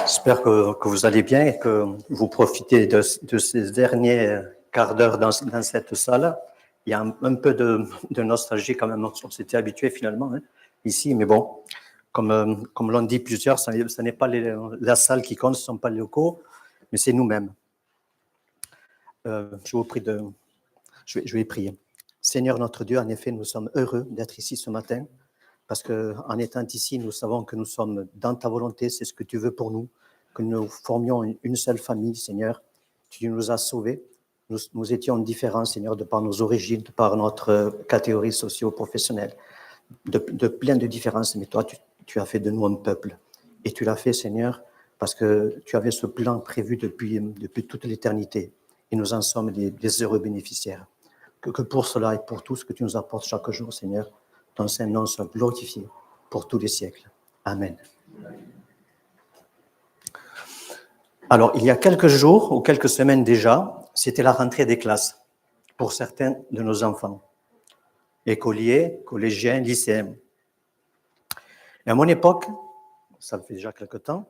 J'espère que vous allez bien et que vous profitez de ces derniers quarts d'heure dans cette salle. Il y a un peu de nostalgie quand même, on s'était habitué finalement ici, mais bon, comme l'ont dit plusieurs, ce n'est pas la salle qui compte, ce ne sont pas les locaux, mais c'est nous-mêmes. Je vous prie je vais prier. Seigneur notre Dieu, en effet, nous sommes heureux d'être ici ce matin, parce qu'en étant ici, nous savons que nous sommes dans ta volonté, c'est ce que tu veux pour nous, que nous formions une seule famille, Seigneur. Tu nous as sauvés. Nous étions différents, Seigneur, de par nos origines, de par notre catégorie socio-professionnelle, de plein de différences. Mais toi, tu as fait de nous un peuple. Et tu l'as fait, Seigneur, parce que tu avais ce plan prévu depuis toute l'éternité. Et nous en sommes des heureux bénéficiaires. Que pour cela et pour tout ce que tu nous apportes chaque jour, Seigneur, ton Saint-Nom soit glorifié pour tous les siècles. Amen. Alors, il y a quelques jours ou quelques semaines déjà, c'était la rentrée des classes pour certains de nos enfants, écoliers, collégiens, lycéens. Et à mon époque, ça fait déjà quelque temps,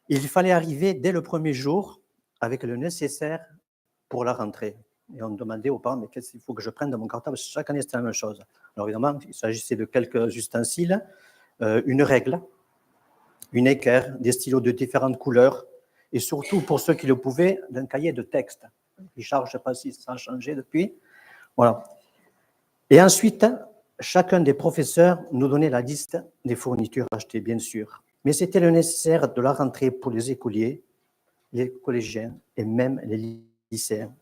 il fallait arriver dès le premier jour avec le nécessaire pour la rentrée. Et on demandait aux parents, mais qu'est-ce qu'il faut que je prenne dans mon cartable? Chaque année, c'était la même chose. Alors évidemment, il s'agissait de quelques ustensiles, une règle, une équerre, des stylos de différentes couleurs, et surtout, pour ceux qui le pouvaient, d'un cahier de texte. Richard, je ne sais pas si ça a changé depuis. Voilà. Et ensuite, chacun des professeurs nous donnait la liste des fournitures achetées, bien sûr. Mais c'était le nécessaire de la rentrée pour les écoliers, les collégiens et même les lycéens.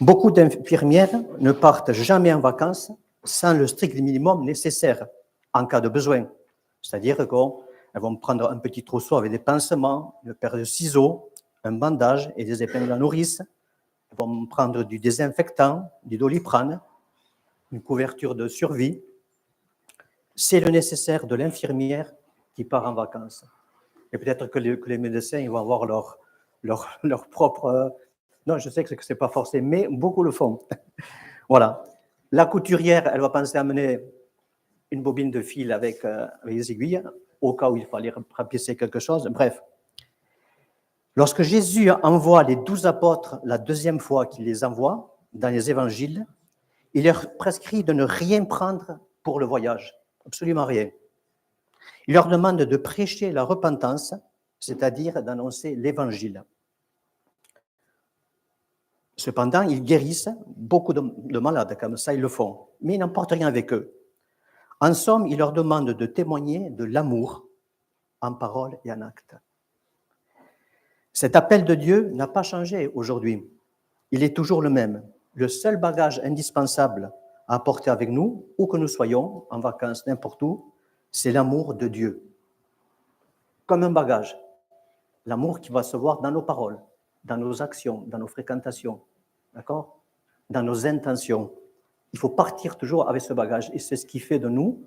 Beaucoup d'infirmières ne partent jamais en vacances sans le strict minimum nécessaire en cas de besoin. C'est-à-dire qu'elles vont prendre un petit trousseau avec des pansements, une paire de ciseaux, un bandage et des épingles à nourrice. Elles vont prendre du désinfectant, du Doliprane, une couverture de survie. C'est le nécessaire de l'infirmière qui part en vacances. Et peut-être que les médecins ils vont avoir leur propre... Non, je sais que ce n'est pas forcé, mais beaucoup le font. Voilà. La couturière, elle va penser à amener une bobine de fil avec des aiguilles, au cas où il fallait rapiécer quelque chose. Bref. Lorsque Jésus envoie les 12 apôtres la deuxième fois qu'il les envoie dans les évangiles, il leur prescrit de ne rien prendre pour le voyage, absolument rien. Il leur demande de prêcher la repentance, c'est-à-dire d'annoncer l'évangile. Cependant, ils guérissent beaucoup de malades, comme ça ils le font, mais ils n'emportent rien avec eux. En somme, il leur demande de témoigner de l'amour en parole et en acte. Cet appel de Dieu n'a pas changé aujourd'hui. Il est toujours le même. Le seul bagage indispensable à apporter avec nous, où que nous soyons, en vacances, n'importe où, c'est l'amour de Dieu. Comme un bagage. L'amour qui va se voir dans nos paroles, dans nos actions, dans nos fréquentations, d'accord? Dans nos intentions. Il faut partir toujours avec ce bagage. Et c'est ce qui fait de nous,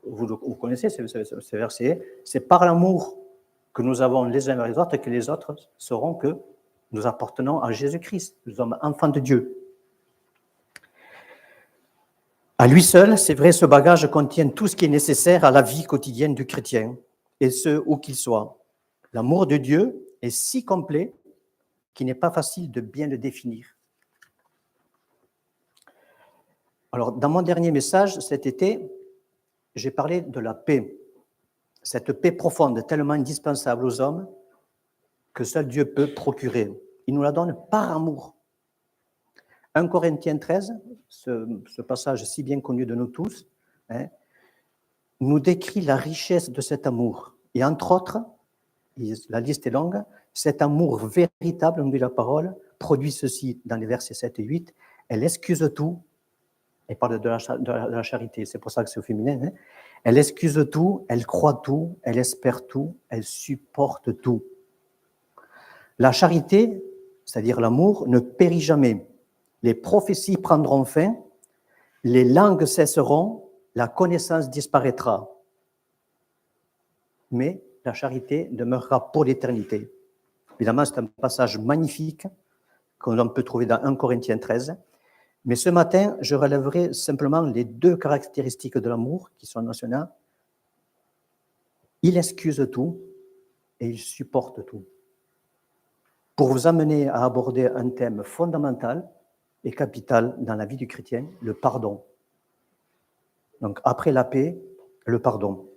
vous connaissez ces versets, c'est par l'amour que nous avons les uns vers les autres que les autres sauront que nous appartenons à Jésus-Christ. Nous sommes enfants de Dieu. À lui seul, c'est vrai, ce bagage contient tout ce qui est nécessaire à la vie quotidienne du chrétien, et ce, où qu'il soit. L'amour de Dieu est si complet qu'il n'est pas facile de bien le définir. Alors, dans mon dernier message cet été, j'ai parlé de la paix. Cette paix profonde, tellement indispensable aux hommes, que seul Dieu peut procurer. Il nous la donne par amour. 1 Corinthiens 13, ce passage si bien connu de nous tous, nous décrit la richesse de cet amour. Et entre autres, la liste est longue, cet amour véritable, on dit la parole, produit ceci dans les versets 7 et 8, elle excuse tout, elle parle de la charité, c'est pour ça que c'est au féminin, elle excuse tout, elle croit tout, elle espère tout, elle supporte tout. La charité, c'est-à-dire l'amour, ne périt jamais. Les prophéties prendront fin, les langues cesseront, la connaissance disparaîtra. Mais la charité demeurera pour l'éternité. Évidemment, c'est un passage magnifique qu'on peut trouver dans 1 Corinthiens 13. Mais ce matin, je relèverai simplement les deux caractéristiques de l'amour qui sont mentionnées. il excuse tout et il supporte tout. Pour vous amener à aborder un thème fondamental et capital dans la vie du chrétien, le pardon. Donc, après la paix, le pardon.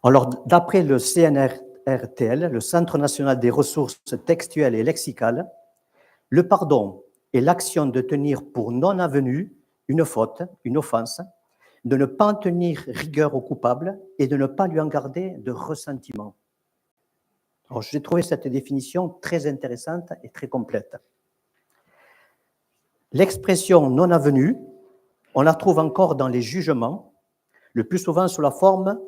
Alors, d'après le CNRTL, le Centre national des ressources textuelles et lexicales, le pardon est l'action de tenir pour non avenue une faute, une offense, de ne pas en tenir rigueur au coupable et de ne pas lui en garder de ressentiment. Alors, j'ai trouvé cette définition très intéressante et très complète. L'expression non avenue, on la trouve encore dans les jugements, le plus souvent sous la forme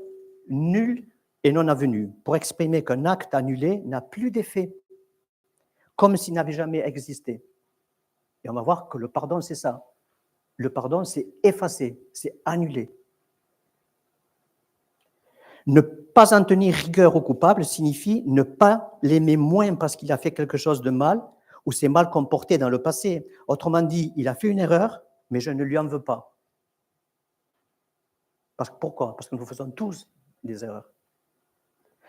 nul et non avenu, pour exprimer qu'un acte annulé n'a plus d'effet, comme s'il n'avait jamais existé. Et on va voir que le pardon, c'est ça. Le pardon, c'est effacer, c'est annuler. Ne pas en tenir rigueur au coupable signifie ne pas l'aimer moins parce qu'il a fait quelque chose de mal ou s'est mal comporté dans le passé. Autrement dit, il a fait une erreur, mais je ne lui en veux pas. Pourquoi ? Parce que nous faisons tous des erreurs.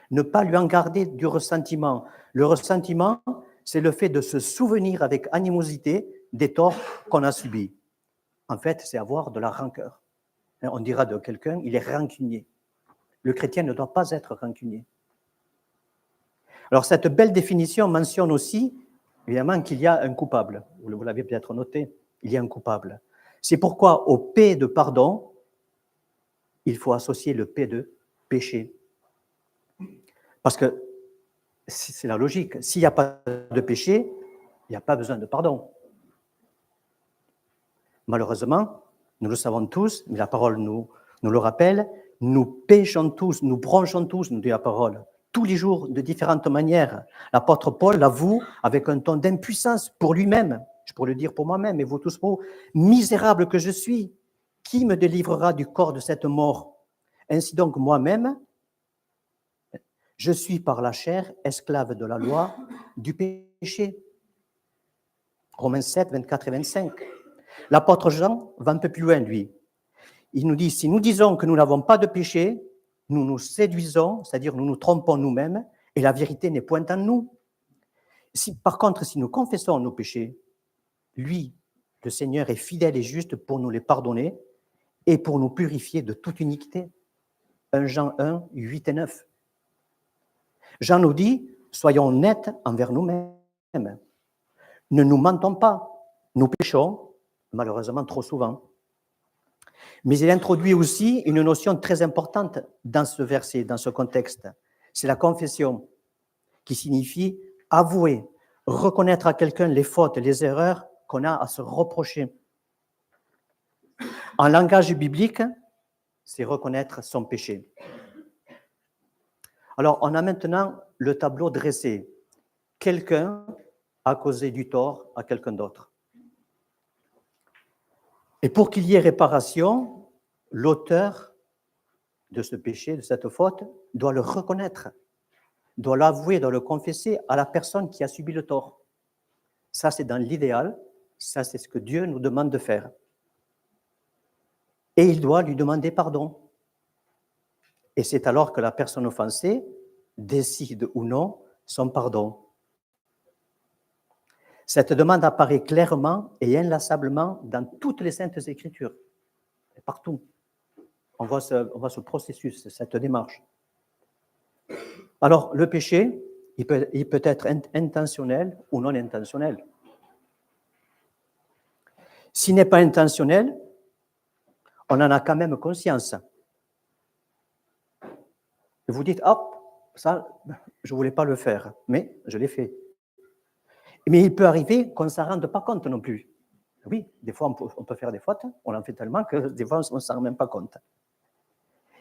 Ne pas lui en garder du ressentiment. Le ressentiment, c'est le fait de se souvenir avec animosité des torts qu'on a subis. En fait, c'est avoir de la rancœur. On dira de quelqu'un, il est rancunier. Le chrétien ne doit pas être rancunier. Alors, cette belle définition mentionne aussi, évidemment, qu'il y a un coupable. Vous l'avez peut-être noté, il y a un coupable. C'est pourquoi au P de pardon, il faut associer le P de péché. Parce que c'est la logique. S'il n'y a pas de péché, il n'y a pas besoin de pardon. Malheureusement, nous le savons tous, mais la parole nous le rappelle, nous péchons tous, nous bronchons tous, nous dit la parole, tous les jours de différentes manières. L'apôtre Paul l'avoue avec un ton d'impuissance pour lui-même. Je pourrais le dire pour moi-même, et vous tous pour vous. Misérable que je suis, qui me délivrera du corps de cette mort? Ainsi donc, moi-même, je suis par la chair esclave de la loi du péché. Romains 7, 24 et 25. L'apôtre Jean va un peu plus loin, lui. Il nous dit, si nous disons que nous n'avons pas de péché, nous nous séduisons, c'est-à-dire nous nous trompons nous-mêmes, et la vérité n'est point en nous. Par contre, si nous confessons nos péchés, lui, le Seigneur, est fidèle et juste pour nous les pardonner et pour nous purifier de toute iniquité. 1 Jean 1, 8 et 9. Jean nous dit, soyons nets envers nous-mêmes. Ne nous mentons pas. Nous péchons, malheureusement trop souvent. Mais il introduit aussi une notion très importante dans ce verset, dans ce contexte. C'est la confession, qui signifie avouer, reconnaître à quelqu'un les fautes, les erreurs qu'on a à se reprocher. En langage biblique, c'est reconnaître son péché. Alors, on a maintenant le tableau dressé. Quelqu'un a causé du tort à quelqu'un d'autre. Et pour qu'il y ait réparation, l'auteur de ce péché, de cette faute, doit le reconnaître, doit l'avouer, doit le confesser à la personne qui a subi le tort. Ça, c'est dans l'idéal, ça, c'est ce que Dieu nous demande de faire. Et il doit lui demander pardon. Et c'est alors que la personne offensée décide ou non son pardon. Cette demande apparaît clairement et inlassablement dans toutes les Saintes Écritures, et partout. On voit ce processus, cette démarche. Alors, le péché, il peut être intentionnel ou non intentionnel. S'il n'est pas intentionnel, on en a quand même conscience. Et vous dites, hop, ça, je ne voulais pas le faire, mais je l'ai fait. Mais il peut arriver qu'on ne s'en rende pas compte non plus. Oui, des fois, on peut faire des fautes, on en fait tellement que des fois, on ne s'en rend même pas compte.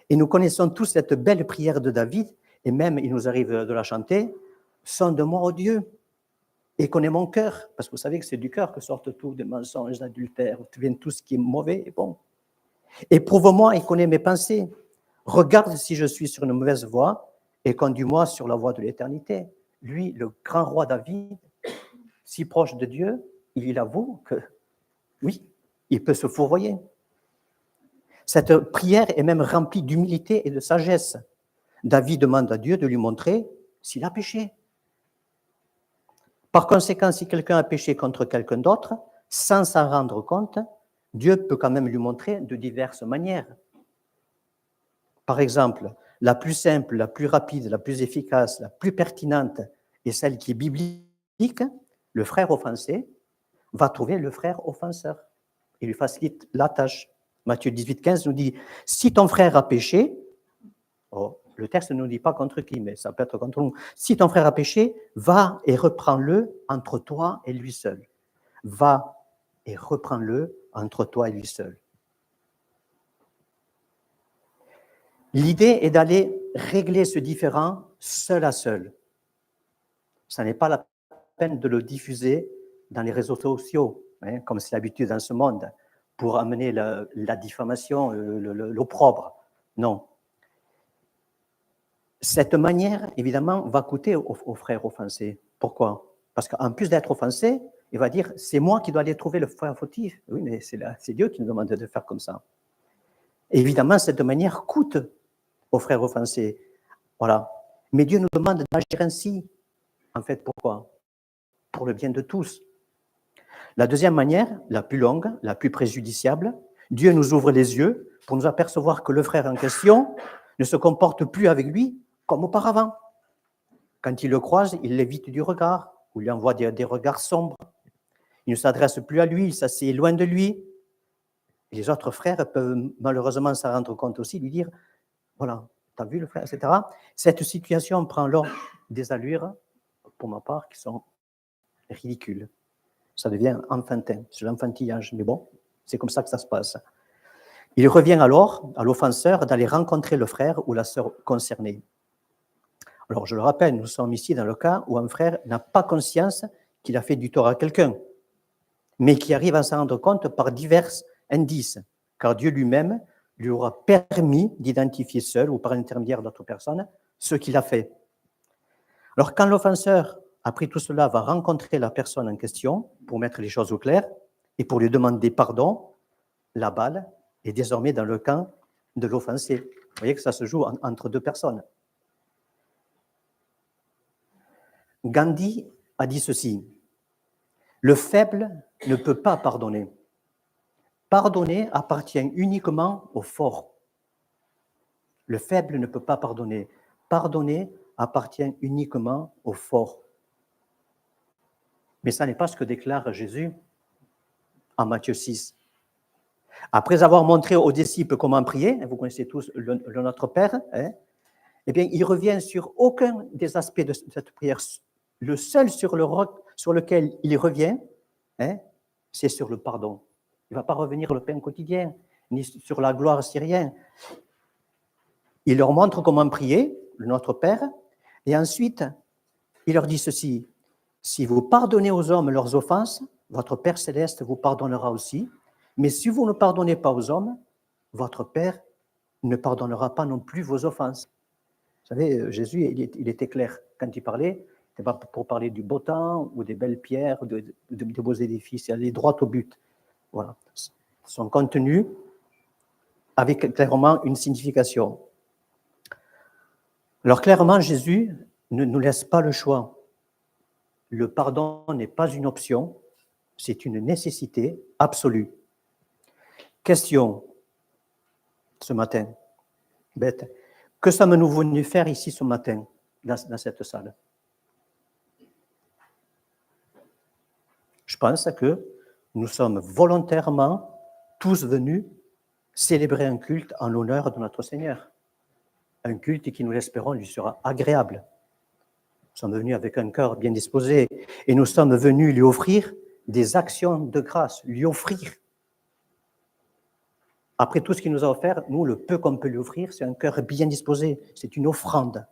Et nous connaissons tous cette belle prière de David, et même, il nous arrive de la chanter, « Sonde-moi, ô Dieu, et connais mon cœur », parce que vous savez que c'est du cœur que sortent tous des mensonges, d'adultère, tout ce qui est mauvais et bon. « Éprouve-moi et connais mes pensées. Regarde si je suis sur une mauvaise voie, et conduis-moi sur la voie de l'éternité. » Lui, le grand roi David, si proche de Dieu, il avoue que, oui, il peut se fourvoyer. Cette prière est même remplie d'humilité et de sagesse. David demande à Dieu de lui montrer s'il a péché. Par conséquent, si quelqu'un a péché contre quelqu'un d'autre, sans s'en rendre compte, Dieu peut quand même lui montrer de diverses manières. Par exemple, la plus simple, la plus rapide, la plus efficace, la plus pertinente et celle qui est biblique, le frère offensé va trouver le frère offenseur. Il lui facilite la tâche. Matthieu 18, 15 nous dit, si ton frère a péché, le texte ne nous dit pas contre qui, mais ça peut être contre nous. Si ton frère a péché, va et reprends-le entre toi et lui seul. Va et reprends-le entre toi et lui seul. L'idée est d'aller régler ce différend seul à seul. Ça n'est pas la peine de le diffuser dans les réseaux sociaux, comme c'est l'habitude dans ce monde, pour amener la diffamation, l'opprobre. Non. Cette manière, évidemment, va coûter au frère offensé. Pourquoi? Parce qu'en plus d'être offensé, il va dire, c'est moi qui dois aller trouver le frère fautif. Oui, mais c'est Dieu qui nous demande de faire comme ça. Et évidemment, cette manière coûte aux frères offensés. Voilà. Mais Dieu nous demande d'agir ainsi. En fait, pourquoi? Pour le bien de tous. La deuxième manière, la plus longue, la plus préjudiciable, Dieu nous ouvre les yeux pour nous apercevoir que le frère en question ne se comporte plus avec lui comme auparavant. Quand il le croise, il l'évite du regard, ou lui envoie des regards sombres. Il ne s'adresse plus à lui, il s'assied loin de lui. Et les autres frères peuvent malheureusement s'en rendre compte aussi, lui dire, voilà, t'as vu le frère, etc. Cette situation prend alors des allures, pour ma part, qui sont ridicules. Ça devient enfantin, c'est l'enfantillage, mais bon, c'est comme ça que ça se passe. Il revient alors à l'offenseur d'aller rencontrer le frère ou la sœur concernée. Alors, je le rappelle, nous sommes ici dans le cas où un frère n'a pas conscience qu'il a fait du tort à quelqu'un, mais qui arrive à s'en rendre compte par divers indices, car Dieu lui-même lui aura permis d'identifier seul ou par l'intermédiaire d'autres personnes ce qu'il a fait. Alors, quand l'offenseur, après tout cela, va rencontrer la personne en question pour mettre les choses au clair et pour lui demander pardon, la balle est désormais dans le camp de l'offensé. Vous voyez que ça se joue entre deux personnes. Gandhi a dit ceci, « Le faible ne peut pas pardonner. Pardonner appartient uniquement au fort. Le faible ne peut pas pardonner. Pardonner appartient uniquement au fort. » Mais ça n'est pas ce que déclare Jésus en Matthieu 6. Après avoir montré aux disciples comment prier, vous connaissez tous le Notre Père, eh bien, il revient sur aucun des aspects de cette prière. Le seul sur lequel il revient, c'est sur le pardon. Il ne va pas revenir sur le pain quotidien, ni sur la gloire syrienne. Il leur montre comment prier, le Notre Père, et ensuite, il leur dit ceci, « Si vous pardonnez aux hommes leurs offenses, votre Père céleste vous pardonnera aussi, mais si vous ne pardonnez pas aux hommes, votre Père ne pardonnera pas non plus vos offenses. » Vous savez, Jésus, il était clair quand il parlait. Ce n'est pas pour parler du beau temps ou des belles pierres, de beaux édifices. Il allait droit au but. Voilà. Son contenu avait clairement une signification. Alors clairement, Jésus ne nous laisse pas le choix. Le pardon n'est pas une option, c'est une nécessité absolue. Question ce matin, bête. Que sommes-nous venus faire ici ce matin, dans cette salle? Je pense que nous sommes volontairement tous venus célébrer un culte en l'honneur de notre Seigneur. Un culte qui, nous l'espérons, lui sera agréable. Nous sommes venus avec un cœur bien disposé et nous sommes venus lui offrir des actions de grâce, lui offrir. Après tout ce qu'il nous a offert, nous, le peu qu'on peut lui offrir, c'est un cœur bien disposé, c'est une offrande.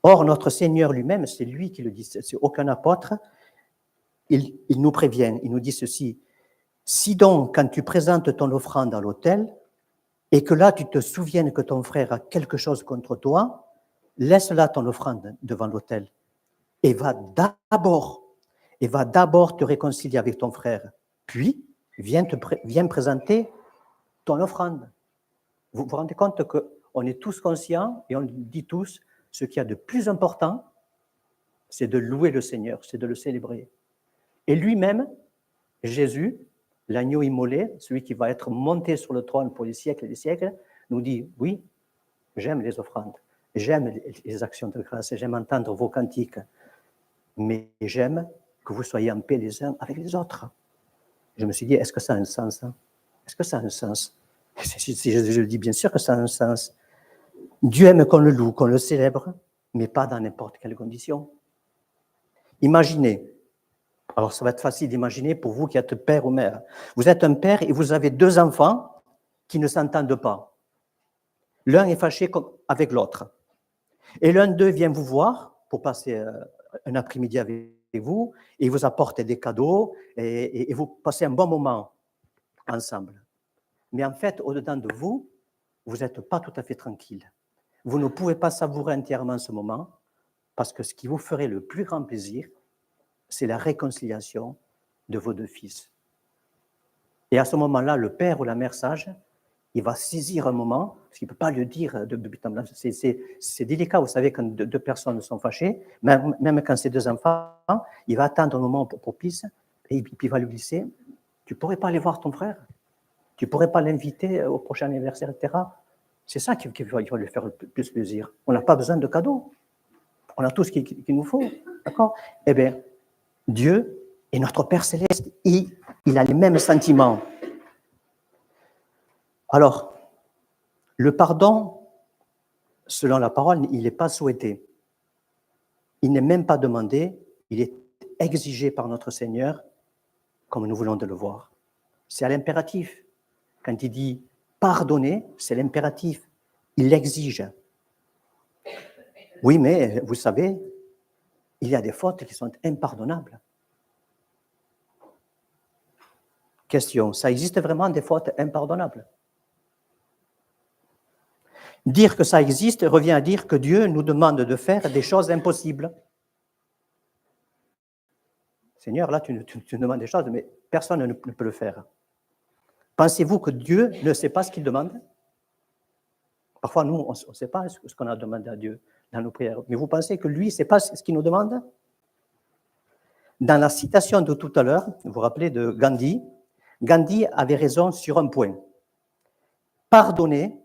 Or, notre Seigneur lui-même, c'est lui qui le dit, c'est aucun apôtre, il nous prévient, il nous dit ceci, « Si donc, quand tu présentes ton offrande à l'autel, et que là, tu te souviennes que ton frère a quelque chose contre toi, laisse là ton offrande devant l'autel et va d'abord te réconcilier avec ton frère, puis viens présenter ton offrande. » Vous vous rendez compte on est tous conscients et on dit tous, ce qu'il y a de plus important, c'est de louer le Seigneur, c'est de le célébrer. Et lui-même, Jésus, l'agneau immolé, celui qui va être monté sur le trône pour les siècles et les siècles, nous dit, oui, j'aime les offrandes, j'aime les actions de grâce, j'aime entendre vos cantiques, mais j'aime que vous soyez en paix les uns avec les autres. Je me suis dit, est-ce que ça a un sens, hein? Est-ce que ça a un sens? Si je le dis, bien sûr que ça a un sens. Dieu aime qu'on le loue, qu'on le célèbre, mais pas dans n'importe quelle condition. Imaginez, alors ça va être facile d'imaginer pour vous qui êtes père ou mère. Vous êtes un père et vous avez deux enfants qui ne s'entendent pas. L'un est fâché avec l'autre. Et l'un d'eux vient vous voir pour passer un après-midi avec vous, et il vous apporte des cadeaux, et vous passez un bon moment ensemble. Mais en fait, au-dedans de vous, vous n'êtes pas tout à fait tranquille. Vous ne pouvez pas savourer entièrement ce moment, parce que ce qui vous ferait le plus grand plaisir, c'est la réconciliation de vos deux fils. Et à ce moment-là, le père ou la mère sage, il va saisir un moment, parce qu'il ne peut pas le dire de but en blanc. C'est délicat, vous savez, quand deux personnes sont fâchées, même quand c'est deux enfants, il va attendre un moment propice, et puis il va lui glisser, tu ne pourrais pas aller voir ton frère? Tu ne pourrais pas l'inviter au prochain anniversaire, etc. C'est ça qui va lui faire le plus plaisir. On n'a pas besoin de cadeaux. On a tout ce qu'il nous faut. D'accord? Eh bien, Dieu est notre Père céleste. Il a les mêmes sentiments. Alors, le pardon, selon la parole, il n'est pas souhaité. Il n'est même pas demandé. Il est exigé par notre Seigneur, comme nous voulons de le voir. C'est à l'impératif. Quand il dit pardonner, c'est l'impératif. Il l'exige. Oui, mais vous savez, il y a des fautes qui sont impardonnables. Question, ça existe vraiment des fautes impardonnables? Dire que ça existe revient à dire que Dieu nous demande de faire des choses impossibles. Seigneur, là, tu nous demandes des choses, mais personne ne peut le faire. Pensez-vous que Dieu ne sait pas ce qu'il demande? Parfois, nous, on ne sait pas ce qu'on a demandé à Dieu dans nos prières. Mais vous pensez que lui ne sait pas ce qu'il nous demande? Dans la citation de tout à l'heure, vous vous rappelez de Gandhi, Gandhi avait raison sur un point. Pardonner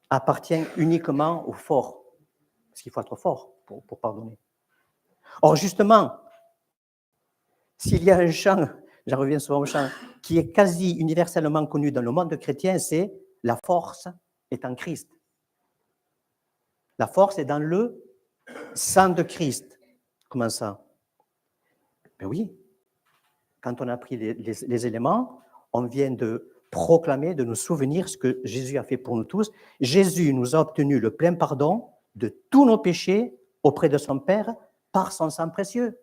appartient uniquement aux forts. Parce qu'il faut être fort pour pardonner. Or, justement, s'il y a un chant, j'en reviens souvent au chant, qui est quasi universellement connu dans le monde chrétien, c'est « La force est en Christ ». La force est dans le sang de Christ. Comment ça? Ben oui. Quand on a pris les éléments, on vient de proclamer, de nous souvenir ce que Jésus a fait pour nous tous. Jésus nous a obtenu le plein pardon de tous nos péchés auprès de son Père par son sang précieux.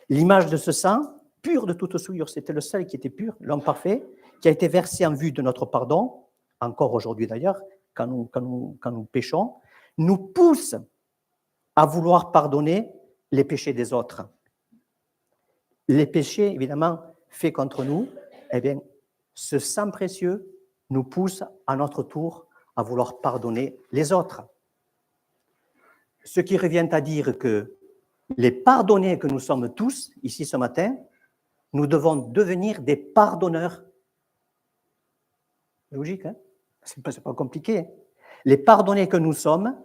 L'image de ce sang, pur de toute souillure, c'était le seul qui était pur, l'homme parfait, qui a été versé en vue de notre pardon, encore aujourd'hui d'ailleurs, quand nous péchons, nous pousse à vouloir pardonner les péchés des autres. Les péchés, évidemment, faits contre nous, eh bien, ce sang précieux nous pousse à notre tour à vouloir pardonner les autres. Ce qui revient à dire que les pardonnés que nous sommes tous, ici ce matin, nous devons devenir des pardonneurs. Logique, hein? C'est pas compliqué. Les pardonnés que nous sommes,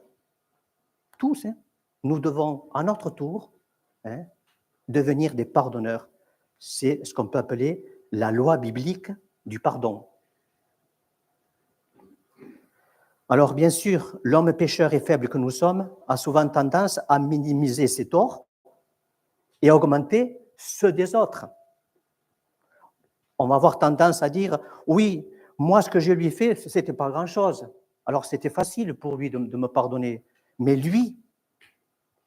tous, hein, nous devons à notre tour devenir des pardonneurs. C'est ce qu'on peut appeler la loi biblique du pardon. Alors, bien sûr, l'homme pécheur et faible que nous sommes a souvent tendance à minimiser ses torts et à augmenter ceux des autres. On va avoir tendance à dire, oui, moi, ce que je lui ai fait, ce n'était pas grand-chose. Alors, c'était facile pour lui de me pardonner. Mais lui,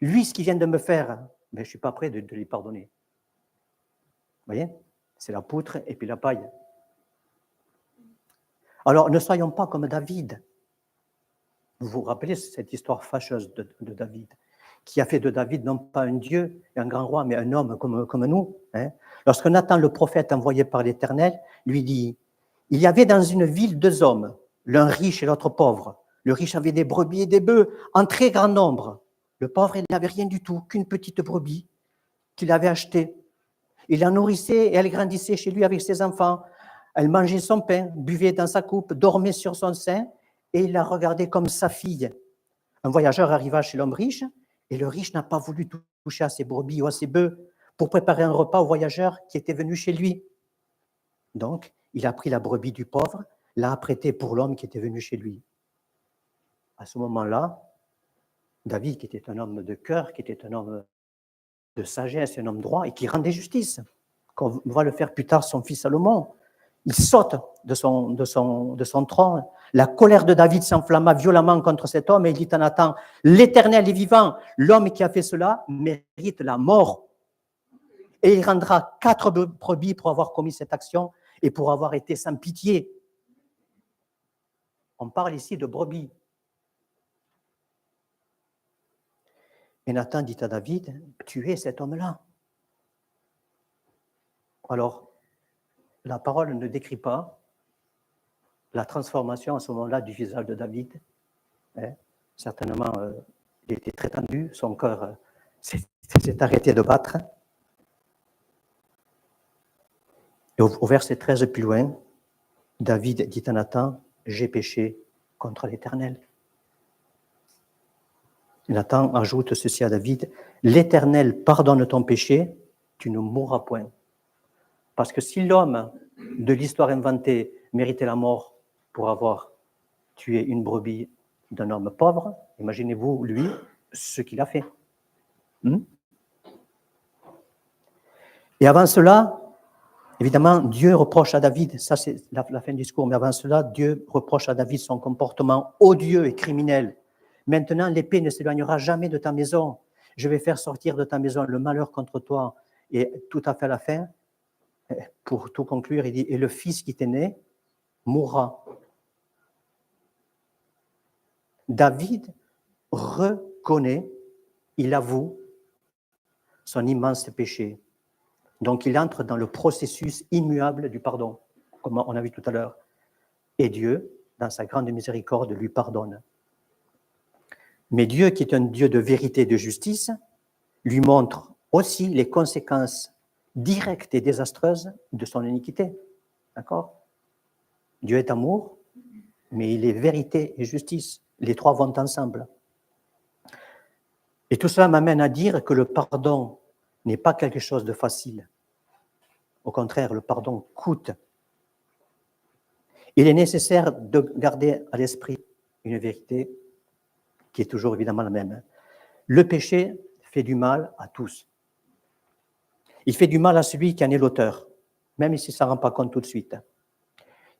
ce qu'il vient de me faire, je ne suis pas prêt de lui pardonner. Vous voyez? C'est la poutre et puis la paille. Alors, ne soyons pas comme David. Vous vous rappelez cette histoire fâcheuse de David, qui a fait de David non pas un dieu et un grand roi, mais un homme comme nous. Hein. Lorsque Nathan, le prophète envoyé par l'Éternel, lui dit « Il y avait dans une ville 2 hommes, l'un riche et l'autre pauvre. Le riche avait des brebis et des bœufs en très grand nombre. Le pauvre, il n'avait rien du tout, qu'une petite brebis qu'il avait achetée. Il la nourrissait et elle grandissait chez lui avec ses enfants. Elle mangeait son pain, buvait dans sa coupe, dormait sur son sein et il la regardait comme sa fille. Un voyageur arriva chez l'homme riche et le riche n'a pas voulu toucher à ses brebis ou à ses bœufs pour préparer un repas au voyageur qui était venu chez lui. Donc, il a pris la brebis du pauvre, l'a apprêtée pour l'homme qui était venu chez lui. À ce moment-là, David, qui était un homme de cœur, qui était un homme de sagesse, un homme droit et qui rendait justice, comme va le faire plus tard son fils Salomon, il saute de son trône. La colère de David s'enflamma violemment contre cet homme et il dit à Nathan, l'Éternel est vivant, l'homme qui a fait cela mérite la mort. Et il rendra 4 brebis pour avoir commis cette action et pour avoir été sans pitié. On parle ici de brebis. Et Nathan dit à David, tuez cet homme-là. Alors, la parole ne décrit pas la transformation à ce moment-là du visage de David. Certainement, il était très tendu, son cœur s'est arrêté de battre. Et au verset 13 plus loin, David dit à Nathan, j'ai péché contre l'Éternel. Nathan ajoute ceci à David, l'Éternel pardonne ton péché, tu ne mourras point. Parce que si l'homme de l'histoire inventée méritait la mort pour avoir tué une brebis d'un homme pauvre, imaginez-vous, lui, ce qu'il a fait. Et avant cela, évidemment, Dieu reproche à David, ça c'est la fin du discours, mais avant cela, Dieu reproche à David son comportement odieux et criminel. Maintenant, l'épée ne s'éloignera jamais de ta maison. Je vais faire sortir de ta maison le malheur contre toi. Et tout à fait à la fin, pour tout conclure, il dit, et le fils qui t'est né mourra. David reconnaît, il avoue son immense péché. Donc il entre dans le processus immuable du pardon, comme on a vu tout à l'heure. Et Dieu, dans sa grande miséricorde, lui pardonne. Mais Dieu, qui est un Dieu de vérité et de justice, lui montre aussi les conséquences directes et désastreuses de son iniquité. D'accord ? Dieu est amour, mais il est vérité et justice. Les trois vont ensemble. Et tout cela m'amène à dire que le pardon n'est pas quelque chose de facile. Au contraire, le pardon coûte. Il est nécessaire de garder à l'esprit une vérité qui est toujours évidemment la même. Le péché fait du mal à tous. Il fait du mal à celui qui en est l'auteur, même s'il ne s'en rend pas compte tout de suite.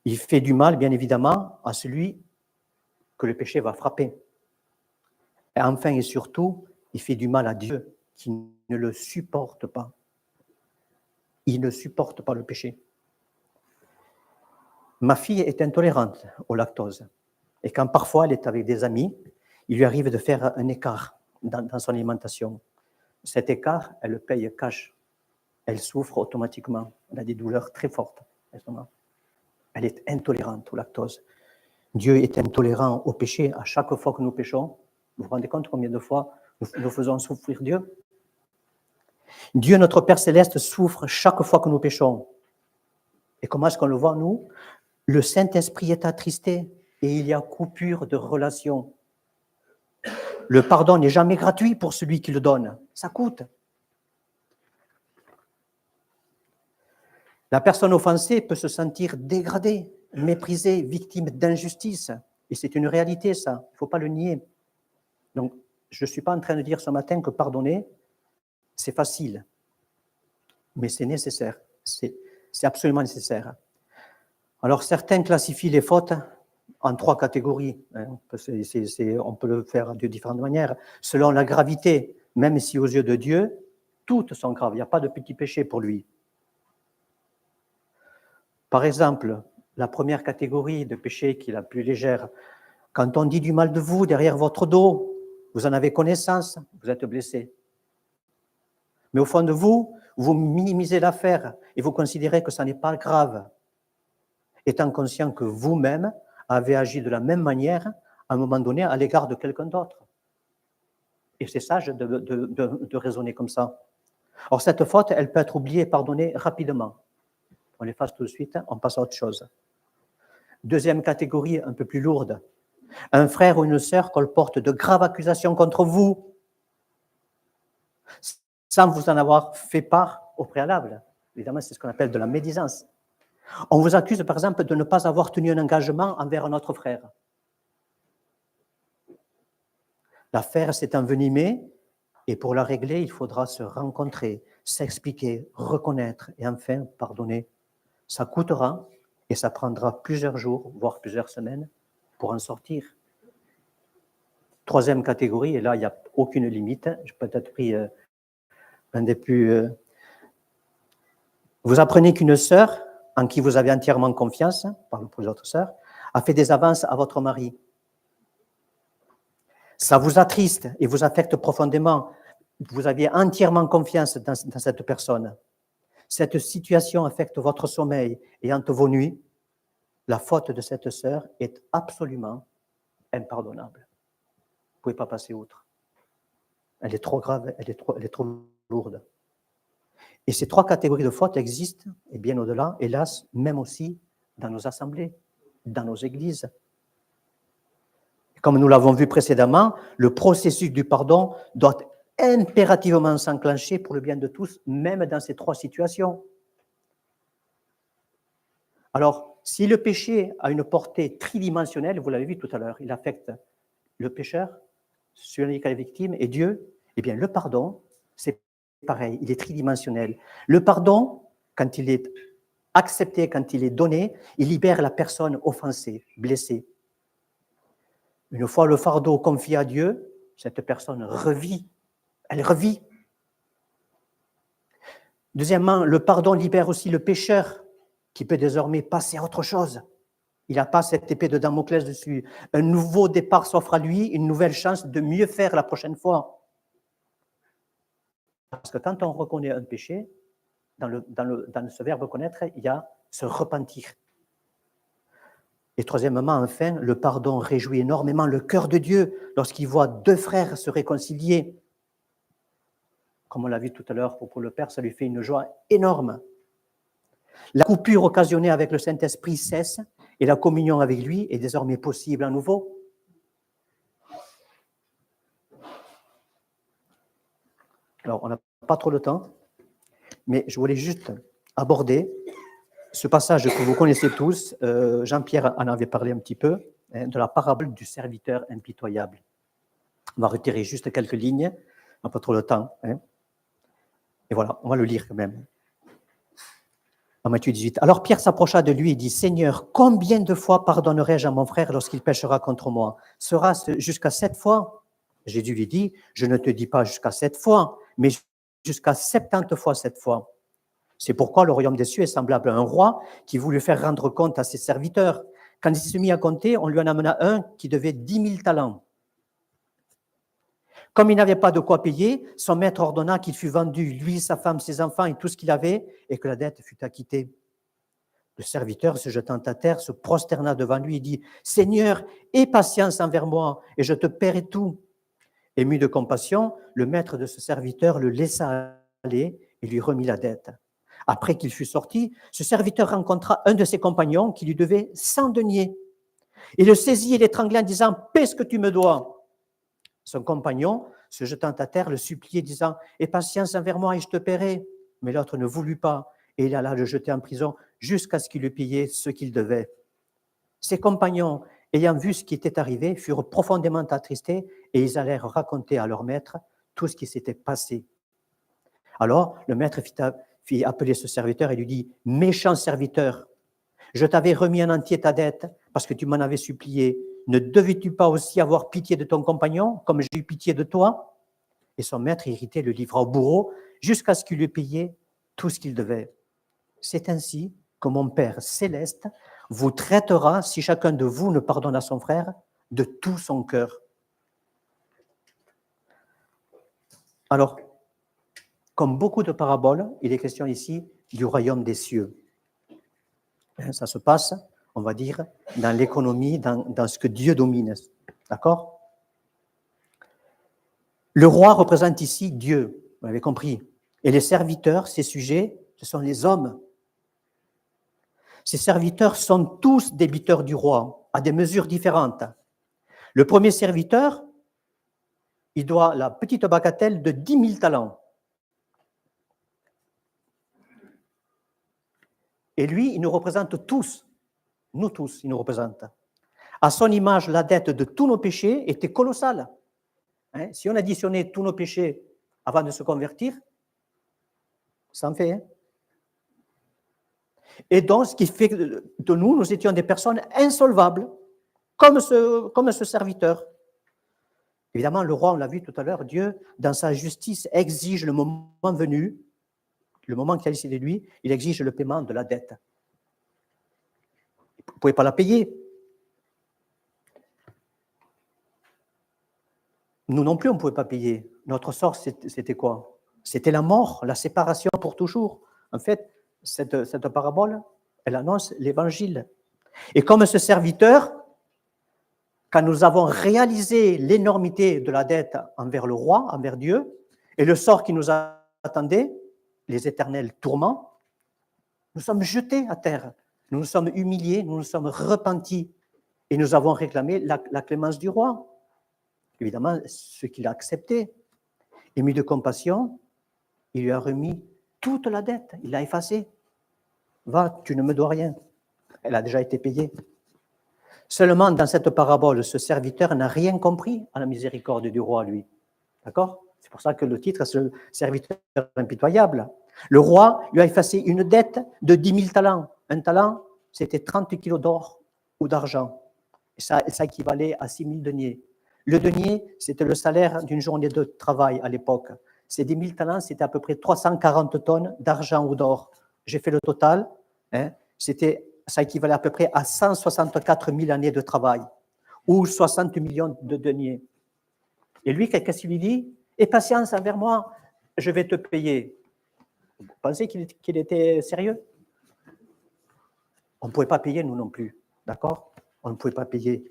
Il fait du mal, bien évidemment, à celui que le péché va frapper. Et enfin et surtout, il fait du mal à Dieu qui ne le supporte pas. Il ne supporte pas le péché. Ma fille est intolérante au lactose. Et quand parfois elle est avec des amis, il lui arrive de faire un écart dans son alimentation. Cet écart, elle le paye cash. Elle souffre automatiquement. Elle a des douleurs très fortes. Elle est intolérante au lactose. Dieu est intolérant au péché. À chaque fois que nous péchons, vous vous rendez compte combien de fois nous faisons souffrir Dieu? Dieu, notre Père Céleste, souffre chaque fois que nous péchons. Et comment est-ce qu'on le voit, nous? Le Saint-Esprit est attristé et il y a coupure de relation. Le pardon n'est jamais gratuit pour celui qui le donne. Ça coûte. La personne offensée peut se sentir dégradée, méprisée, victime d'injustice. Et c'est une réalité, ça. Il ne faut pas le nier. Donc, je ne suis pas en train de dire ce matin que pardonner, c'est facile. Mais c'est nécessaire. C'est absolument nécessaire. Alors, certains classifient les fautes en 3 catégories. On peut le faire de différentes manières. Selon la gravité, même si aux yeux de Dieu, toutes sont graves. Il n'y a pas de petit péché pour lui. Par exemple, la première catégorie de péché qui est la plus légère, quand on dit du mal de vous derrière votre dos, vous en avez connaissance, vous êtes blessé. Mais au fond de vous, vous minimisez l'affaire et vous considérez que ça n'est pas grave, étant conscient que vous-même, avait agi de la même manière à un moment donné à l'égard de quelqu'un d'autre. Et c'est sage de raisonner comme ça. Or, cette faute, elle peut être oubliée et pardonnée rapidement. On l'efface tout de suite, on passe à autre chose. Deuxième catégorie, un peu plus lourde. Un frère ou une sœur colporte de graves accusations contre vous, sans vous en avoir fait part au préalable. Évidemment, c'est ce qu'on appelle de la médisance. On vous accuse, par exemple, de ne pas avoir tenu un engagement envers un autre frère. L'affaire s'est envenimée, et pour la régler, il faudra se rencontrer, s'expliquer, reconnaître et enfin pardonner. Ça coûtera et ça prendra plusieurs jours, voire plusieurs semaines, pour en sortir. Troisième catégorie, et là, il n'y a aucune limite. J'ai peut-être pris un des plus... Vous apprenez qu'une sœur, en qui vous avez entièrement confiance, parle pour les autres sœurs, a fait des avances à votre mari. Ça vous attriste et vous affecte profondément. Vous aviez entièrement confiance dans cette personne. Cette situation affecte votre sommeil et hante vos nuits. La faute de cette sœur est absolument impardonnable. Vous ne pouvez pas passer outre. Elle est trop grave, elle est trop lourde. Et ces trois catégories de fautes existent, et bien au-delà, hélas, même aussi dans nos assemblées, dans nos églises. Comme nous l'avons vu précédemment, le processus du pardon doit impérativement s'enclencher pour le bien de tous, même dans ces trois situations. Alors, si le péché a une portée tridimensionnelle, vous l'avez vu tout à l'heure, il affecte le pécheur, celui qui est la victime, et Dieu, eh bien le pardon, c'est pareil, il est tridimensionnel. Le pardon, quand il est accepté, quand il est donné, il libère la personne offensée, blessée. Une fois le fardeau confié à Dieu, cette personne revit, elle revit. Deuxièmement, le pardon libère aussi le pécheur, qui peut désormais passer à autre chose. Il n'a pas cette épée de Damoclès dessus. Un nouveau départ s'offre à lui, une nouvelle chance de mieux faire la prochaine fois. Parce que quand on reconnaît un péché, dans ce verbe reconnaître, il y a se repentir. Et troisièmement, enfin, le pardon réjouit énormément le cœur de Dieu lorsqu'il voit deux frères se réconcilier. Comme on l'a vu tout à l'heure, pour le Père, ça lui fait une joie énorme. La coupure occasionnée avec le Saint-Esprit cesse et la communion avec lui est désormais possible à nouveau. Alors, on n'a pas trop le temps, mais je voulais juste aborder ce passage que vous connaissez tous. Jean-Pierre en avait parlé un petit peu, de la parabole du serviteur impitoyable. On va retirer juste quelques lignes, on n'a pas trop le temps. Et voilà, on va le lire quand même. En Matthieu 18. Alors Pierre s'approcha de lui et dit, « Seigneur, combien de fois pardonnerai-je à mon frère lorsqu'il péchera contre moi? Sera-ce jusqu'à 7 fois ?» Jésus lui dit, « Je ne te dis pas jusqu'à 7 fois, mais jusqu'à 70 fois 7 fois. » C'est pourquoi le royaume des cieux est semblable à un roi qui voulut faire rendre compte à ses serviteurs. Quand il se mit à compter, on lui en amena un qui devait 10 000 talents. Comme il n'avait pas de quoi payer, son maître ordonna qu'il fût vendu, lui, sa femme, ses enfants et tout ce qu'il avait, et que la dette fût acquittée. Le serviteur, se jetant à terre, se prosterna devant lui et dit, « Seigneur, aie patience envers moi, et je te paierai tout. » Ému de compassion, le maître de ce serviteur le laissa aller et lui remit la dette. Après qu'il fut sorti, ce serviteur rencontra un de ses compagnons qui lui devait 100 deniers. Il le saisit et l'étranglait en disant, « Paie ce que tu me dois. » Son compagnon, se jetant à terre, le suppliait, disant, « Aie patience envers moi et je te paierai. » Mais l'autre ne voulut pas, et il alla le jeter en prison jusqu'à ce qu'il lui payait ce qu'il devait. Ses compagnons, ayant vu ce qui était arrivé, furent profondément attristés, et ils allèrent raconter à leur maître tout ce qui s'était passé. Alors, le maître fit appeler ce serviteur et lui dit, « Méchant serviteur, je t'avais remis en entier ta dette parce que tu m'en avais supplié. Ne devais-tu pas aussi avoir pitié de ton compagnon, comme j'ai eu pitié de toi ?» Et son maître, irrité, le livra au bourreau jusqu'à ce qu'il lui payait tout ce qu'il devait. C'est ainsi que mon Père céleste vous traitera si chacun de vous ne pardonne à son frère de tout son cœur. Alors, comme beaucoup de paraboles, il est question ici du royaume des cieux. Ça se passe on va dire, dans l'économie, dans ce que Dieu domine. D'accord? Le roi représente ici Dieu, vous l'avez compris. Et les serviteurs, ces sujets, ce sont les hommes. Ces serviteurs sont tous débiteurs du roi, à des mesures différentes. Le premier serviteur, il doit la petite bagatelle de 10 000 talents. Et lui, il nous représente tous. Nous tous, il nous représente. À son image, la dette de tous nos péchés était colossale. Hein? Si on additionnait tous nos péchés avant de se convertir, ça en fait. Hein? Et donc, ce qui fait que de nous, nous étions des personnes insolvables, comme ce serviteur. Évidemment, le roi, on l'a vu tout à l'heure, Dieu, dans sa justice, exige le moment venu, le moment qui a décidé de lui, il exige le paiement de la dette. Vous ne pouvez pas la payer. Nous non plus, on ne pouvait pas payer. Notre sort, c'était quoi? C'était la mort, la séparation pour toujours. En fait, cette parabole, elle annonce l'évangile. Et comme ce serviteur, quand nous avons réalisé l'énormité de la dette envers le roi, envers Dieu, et le sort qui nous attendait, les éternels tourments, nous sommes jetés à terre. Nous nous sommes humiliés, nous nous sommes repentis. Et nous avons réclamé la clémence du roi. Évidemment, ce qu'il a accepté. Ému de compassion, il lui a remis toute la dette. Il l'a effacée. Va, tu ne me dois rien. Elle a déjà été payée. Seulement, dans cette parabole, ce serviteur n'a rien compris à la miséricorde du roi, lui. D'accord? C'est pour ça que le titre, c'est le serviteur impitoyable. Le roi lui a effacé une dette de 10 000 talents. Un talent, c'était 30 kilos d'or ou d'argent. Et ça équivalait à 6 000 deniers. Le denier, c'était le salaire d'une journée de travail à l'époque. Ces 10 000 talents, c'était à peu près 340 tonnes d'argent ou d'or. J'ai fait le total. Hein, ça équivalait à peu près à 164 000 années de travail ou 60 millions de deniers. Et lui, qu'est-ce qu'il lui dit? Aie patience envers moi, je vais te payer. Vous pensez qu'il était sérieux? On ne pouvait pas payer, nous non plus. D'accord? On ne pouvait pas payer.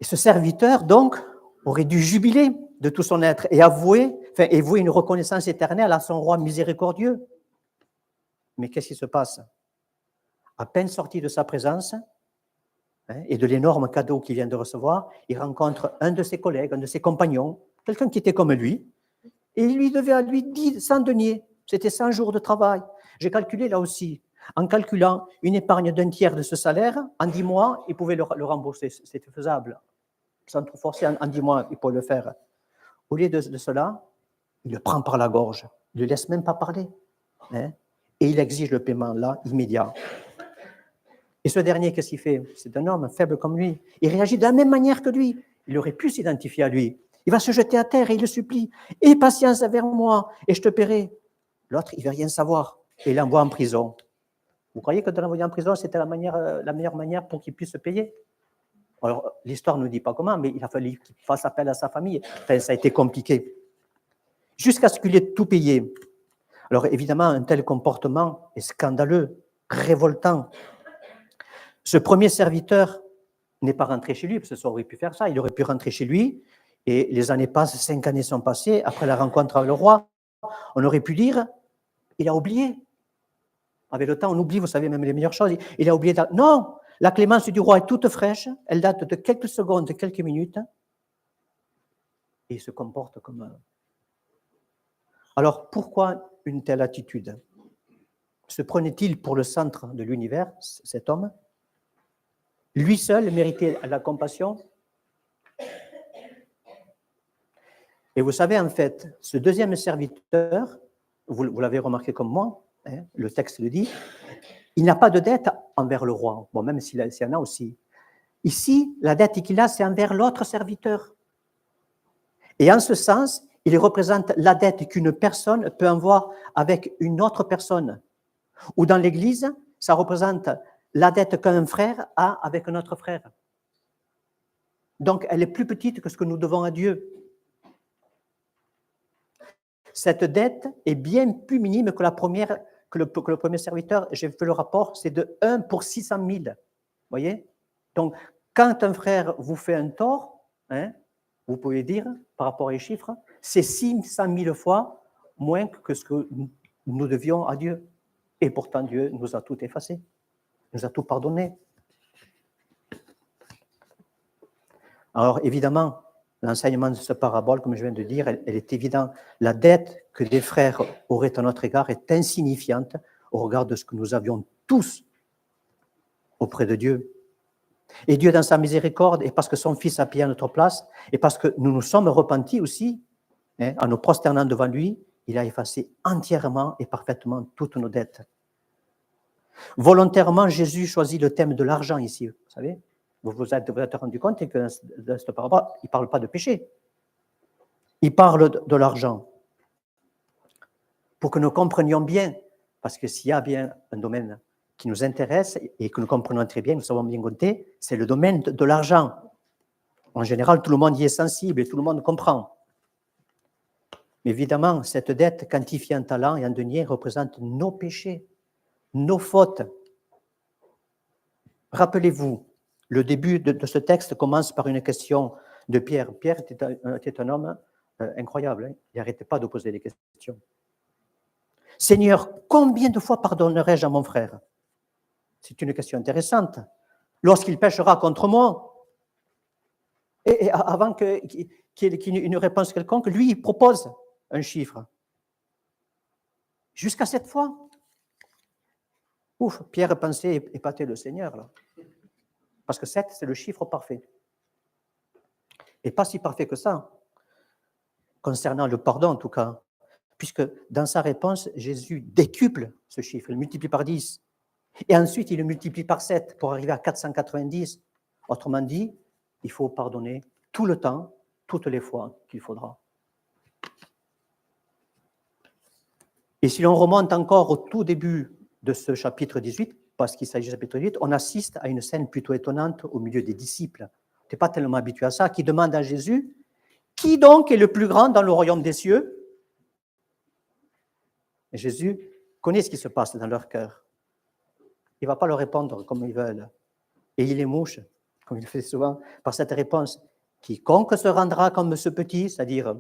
Et ce serviteur, donc, aurait dû jubiler de tout son être et vouer une reconnaissance éternelle à son roi miséricordieux. Mais qu'est-ce qui se passe? À peine sorti de sa présence et de l'énorme cadeau qu'il vient de recevoir, il rencontre un de ses collègues, un de ses compagnons, quelqu'un qui était comme lui, et il lui devait à lui 100 deniers. C'était 100 jours de travail. J'ai calculé là aussi. En calculant une épargne d'un tiers de ce salaire, en 10 mois, il pouvait le rembourser. C'était faisable. Sans trop forcer, en 10 mois, il pouvait le faire. Au lieu de cela, il le prend par la gorge. Il ne le laisse même pas parler. Hein, et il exige le paiement là, immédiat. Et ce dernier, qu'est-ce qu'il fait? C'est un homme faible comme lui. Il réagit de la même manière que lui. Il aurait pu s'identifier à lui. Il va se jeter à terre et il le supplie. Aie patience envers moi et je te paierai. L'autre, il ne veut rien savoir. Et il l'envoie en prison. Vous croyez que de l'envoyer en prison, c'était la meilleure manière pour qu'il puisse se payer? Alors, l'histoire ne dit pas comment, mais il a fallu qu'il fasse appel à sa famille. Enfin, ça a été compliqué. Jusqu'à ce qu'il ait tout payé. Alors, évidemment, un tel comportement est scandaleux, révoltant. Ce premier serviteur n'est pas rentré chez lui, parce que ça aurait pu faire ça. Il aurait pu rentrer chez lui, et les années passent, 5 années sont passées. Après la rencontre avec le roi, on aurait pu dire, il a oublié. Avec le temps, on oublie, vous savez, même les meilleures choses. Il a oublié. Non, la clémence du roi est toute fraîche. Elle date de quelques secondes, de quelques minutes. Et il se comporte comme... Alors, pourquoi une telle attitude? Se prenait-il pour le centre de l'univers, cet homme? Lui seul méritait la compassion? Et vous savez, en fait, ce deuxième serviteur, vous l'avez remarqué comme moi, hein, le texte le dit, il n'a pas de dette envers le roi. Bon, même s'il y en a aussi. Ici, la dette qu'il a, c'est envers l'autre serviteur. Et en ce sens, il représente la dette qu'une personne peut avoir avec une autre personne. Ou dans l'Église, ça représente la dette qu'un frère a avec un autre frère. Donc, elle est plus petite que ce que nous devons à Dieu. Cette dette est bien plus minime que que le premier serviteur, j'ai fait le rapport, c'est de 1 pour 600 000. Vous voyez? Donc, quand un frère vous fait un tort, hein, vous pouvez dire, par rapport aux chiffres, c'est 600 000 fois moins que ce que nous devions à Dieu. Et pourtant, Dieu nous a tout effacé, nous a tout pardonné. Alors, évidemment, l'enseignement de cette parabole, comme je viens de dire, elle est évidente. La dette que des frères auraient à notre égard est insignifiante au regard de ce que nous avions tous auprès de Dieu. Et Dieu, dans sa miséricorde, et parce que son Fils a payé à notre place, et parce que nous nous sommes repentis aussi, hein, en nous prosternant devant lui, il a effacé entièrement et parfaitement toutes nos dettes. Volontairement, Jésus choisit le thème de l'argent ici, vous savez. Vous vous êtes rendu compte que dans cette parabole, il ne parle pas de péché. Il parle de l'argent. Pour que nous comprenions bien, parce que s'il y a bien un domaine qui nous intéresse et que nous comprenons très bien, nous savons bien compter, c'est le domaine de l'argent. En général, tout le monde y est sensible et tout le monde comprend. Mais évidemment, cette dette quantifiée en talents et en deniers représente nos péchés, nos fautes. Rappelez-vous, le début de ce texte commence par une question de Pierre. Pierre était un homme incroyable, hein. Il n'arrêtait pas de poser des questions. Seigneur, combien de fois pardonnerai-je à mon frère? C'est une question intéressante. Lorsqu'il péchera contre moi, et avant qu'il y ait une réponse quelconque, lui, il propose un chiffre. Jusqu'à 7 fois. Ouf, Pierre pensait épater le Seigneur, là. Parce que 7, c'est le chiffre parfait. Et pas si parfait que ça, concernant le pardon en tout cas, puisque dans sa réponse, Jésus décuple ce chiffre, il le multiplie par 10. Et ensuite, il le multiplie par 7 pour arriver à 490. Autrement dit, il faut pardonner tout le temps, toutes les fois qu'il faudra. Et si l'on remonte encore au tout début de ce chapitre 18, parce qu'il s'agit du chapitre 18, on assiste à une scène plutôt étonnante au milieu des disciples. On n'est pas tellement habitué à ça, qui demande à Jésus, qui donc est le plus grand dans le royaume des cieux? Et Jésus connaît ce qui se passe dans leur cœur. Il ne va pas leur répondre comme ils veulent. Et il les mouche, comme il le fait souvent, par cette réponse. Quiconque se rendra comme ce petit, c'est-à-dire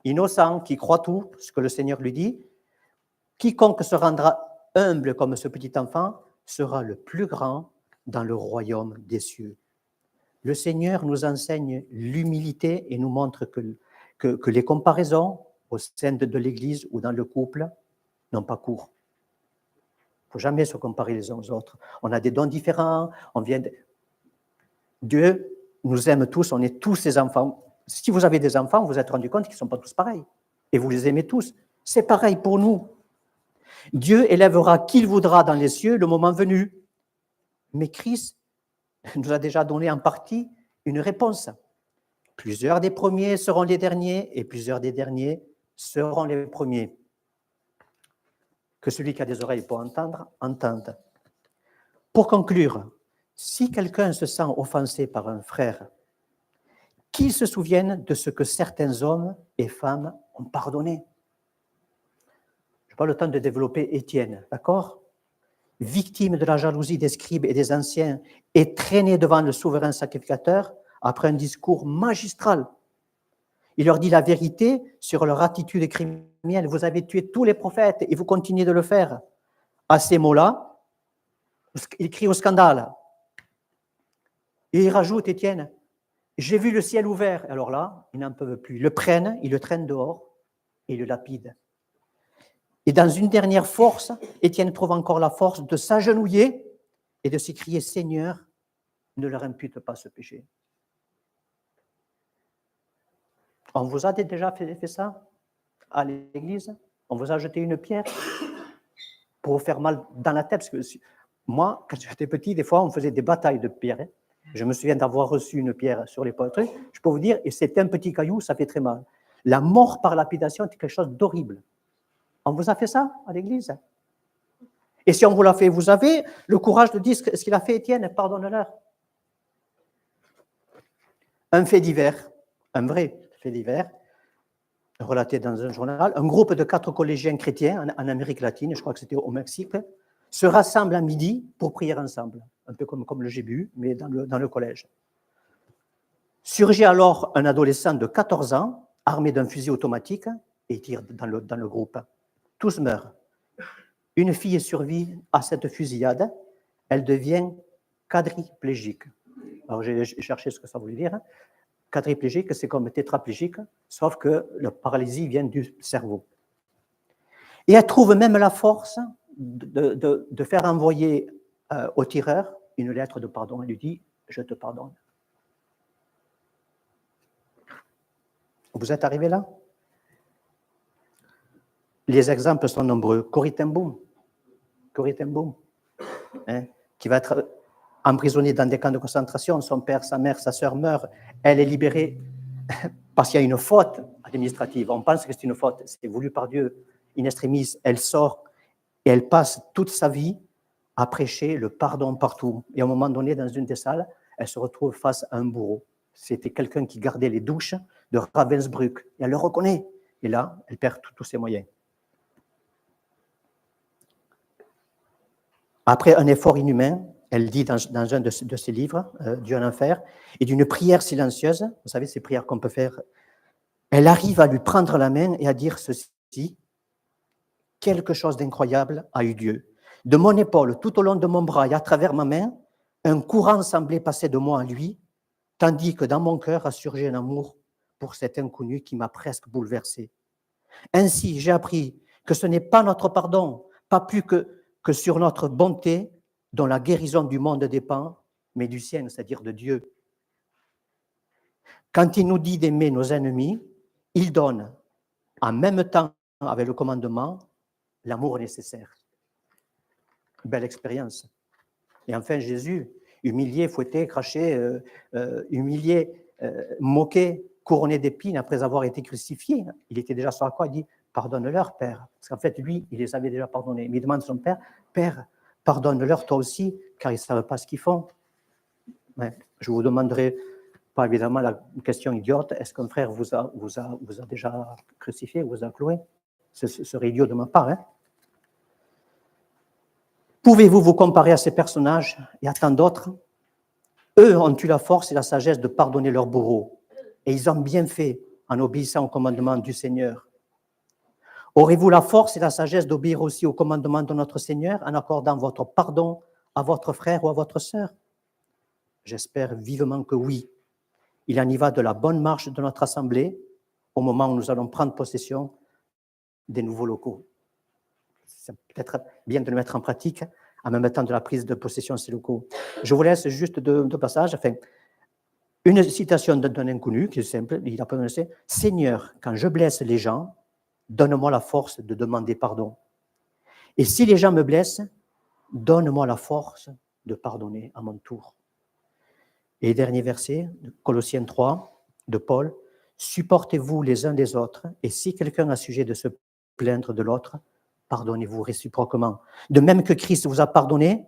innocent, qui croit tout, ce que le Seigneur lui dit, quiconque se rendra humble comme ce petit enfant sera le plus grand dans le royaume des cieux. Le Seigneur nous enseigne l'humilité et nous montre que les comparaisons au sein de l'Église ou dans le couple n'ont pas cours. Il ne faut jamais se comparer les uns aux autres. On a des dons différents, Dieu nous aime tous, on est tous ses enfants. Si vous avez des enfants, vous vous êtes rendu compte qu'ils ne sont pas tous pareils. Et vous les aimez tous. C'est pareil pour nous. Dieu élèvera qui il voudra dans les cieux le moment venu. Mais Christ nous a déjà donné en partie une réponse. Plusieurs des premiers seront les derniers et plusieurs des derniers seront les premiers. Que celui qui a des oreilles pour entendre, entende. Pour conclure, si quelqu'un se sent offensé par un frère, qu'il se souvienne de ce que certains hommes et femmes ont pardonné. Je n'ai pas le temps de développer Étienne, d'accord? Victime de la jalousie des scribes et des anciens et traîné devant le souverain sacrificateur après un discours magistral. Il leur dit la vérité sur leur attitude criminelle. Vous avez tué tous les prophètes et vous continuez de le faire. À ces mots-là, il crie au scandale. Et il rajoute, Étienne, j'ai vu le ciel ouvert. Alors là, ils n'en peuvent plus. Ils le prennent, ils le traînent dehors et ils le lapident. Et dans une dernière force, Étienne trouve encore la force de s'agenouiller et de s'écrier, Seigneur, ne leur impute pas ce péché. On vous a déjà fait ça à l'église? On vous a jeté une pierre pour vous faire mal dans la tête? Parce que moi, quand j'étais petit, des fois, on faisait des batailles de pierres. Je me souviens d'avoir reçu une pierre sur l'épaule. Je peux vous dire, et c'est un petit caillou, ça fait très mal. La mort par lapidation est quelque chose d'horrible. On vous a fait ça à l'église? Et si on vous l'a fait, vous avez le courage de dire ce qu'il a fait, Étienne, pardonne-leur. Un fait divers, un vrai fait divers. relaté dans un journal, un groupe de 4 collégiens chrétiens en Amérique latine, je crois que c'était au Mexique, se rassemblent à midi pour prier ensemble, un peu comme le GBU, mais dans le collège. Surgit alors un adolescent de 14 ans, armé d'un fusil automatique, et tire dans le groupe. Tous meurent. Une fille survit à cette fusillade, elle devient quadriplégique. Alors j'ai cherché ce que ça voulait dire. Quadriplégique, c'est comme tétraplégique, sauf que la paralysie vient du cerveau. Et elle trouve même la force de faire envoyer au tireur une lettre de pardon. Elle lui dit « Je te pardonne ». Vous êtes arrivé là? Les exemples sont nombreux. Corrie ten Boom, hein, qui va être emprisonnée dans des camps de concentration. Son père, sa mère, sa sœur meurent. Elle est libérée parce qu'il y a une faute administrative. On pense que c'est une faute. C'est voulu par Dieu. In extremis, elle sort et elle passe toute sa vie à prêcher le pardon partout. Et à un moment donné, dans une des salles, elle se retrouve face à un bourreau. C'était quelqu'un qui gardait les douches de Ravensbrück. Et elle le reconnaît. Et là, elle perd tous ses moyens. Après un effort inhumain, elle dit dans un de ses livres, Dieu en enfer, et d'une prière silencieuse, vous savez, ces prières qu'on peut faire, elle arrive à lui prendre la main et à dire ceci: quelque chose d'incroyable a eu lieu. De mon épaule, tout au long de mon bras et à travers ma main, un courant semblait passer de moi à lui, tandis que dans mon cœur a surgi un amour pour cet inconnu qui m'a presque bouleversé. Ainsi, j'ai appris que ce n'est pas notre pardon, pas plus que sur notre bonté, dont la guérison du monde dépend, mais du sien, c'est-à-dire de Dieu. Quand il nous dit d'aimer nos ennemis, il donne, en même temps avec le commandement, l'amour nécessaire. Belle expérience. Et enfin, Jésus, humilié, fouetté, craché, humilié, moqué, couronné d'épines après avoir été crucifié. Il était déjà sur la croix, il dit « Pardonne-leur, Père ». Parce qu'en fait, lui, il les avait déjà pardonnés. Mais il demande à son Père « Père, pardonne-leur toi aussi, car ils ne savent pas ce qu'ils font. » Ouais. Je vous demanderai, pas évidemment la question idiote, est-ce qu'un frère vous a déjà crucifié, vous a cloué? Ce serait idiot de ma part. Hein? Pouvez-vous vous comparer à ces personnages et à tant d'autres? Eux ont eu la force et la sagesse de pardonner leurs bourreaux. Et ils ont bien fait en obéissant au commandement du Seigneur. Aurez-vous la force et la sagesse d'obéir aussi au commandement de notre Seigneur en accordant votre pardon à votre frère ou à votre sœur? J'espère vivement que oui. Il en y va de la bonne marche de notre assemblée au moment où nous allons prendre possession des nouveaux locaux. C'est peut-être bien de le mettre en pratique en même temps de la prise de possession de ces locaux. Je vous laisse juste deux passages. Enfin, une citation d'un inconnu qui est simple, il a prononcé « Seigneur, quand je blesse les gens, donne-moi la force de demander pardon. Et si les gens me blessent, donne-moi la force de pardonner à mon tour. » Et dernier verset, Colossiens 3, de Paul, « Supportez-vous les uns les autres, et si quelqu'un a sujet de se plaindre de l'autre, pardonnez-vous réciproquement. De même que Christ vous a pardonné,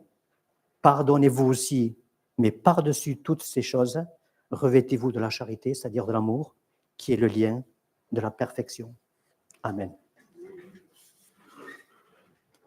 pardonnez-vous aussi. Mais par-dessus toutes ces choses, revêtez-vous de la charité, c'est-à-dire de l'amour, qui est le lien de la perfection. » Amen.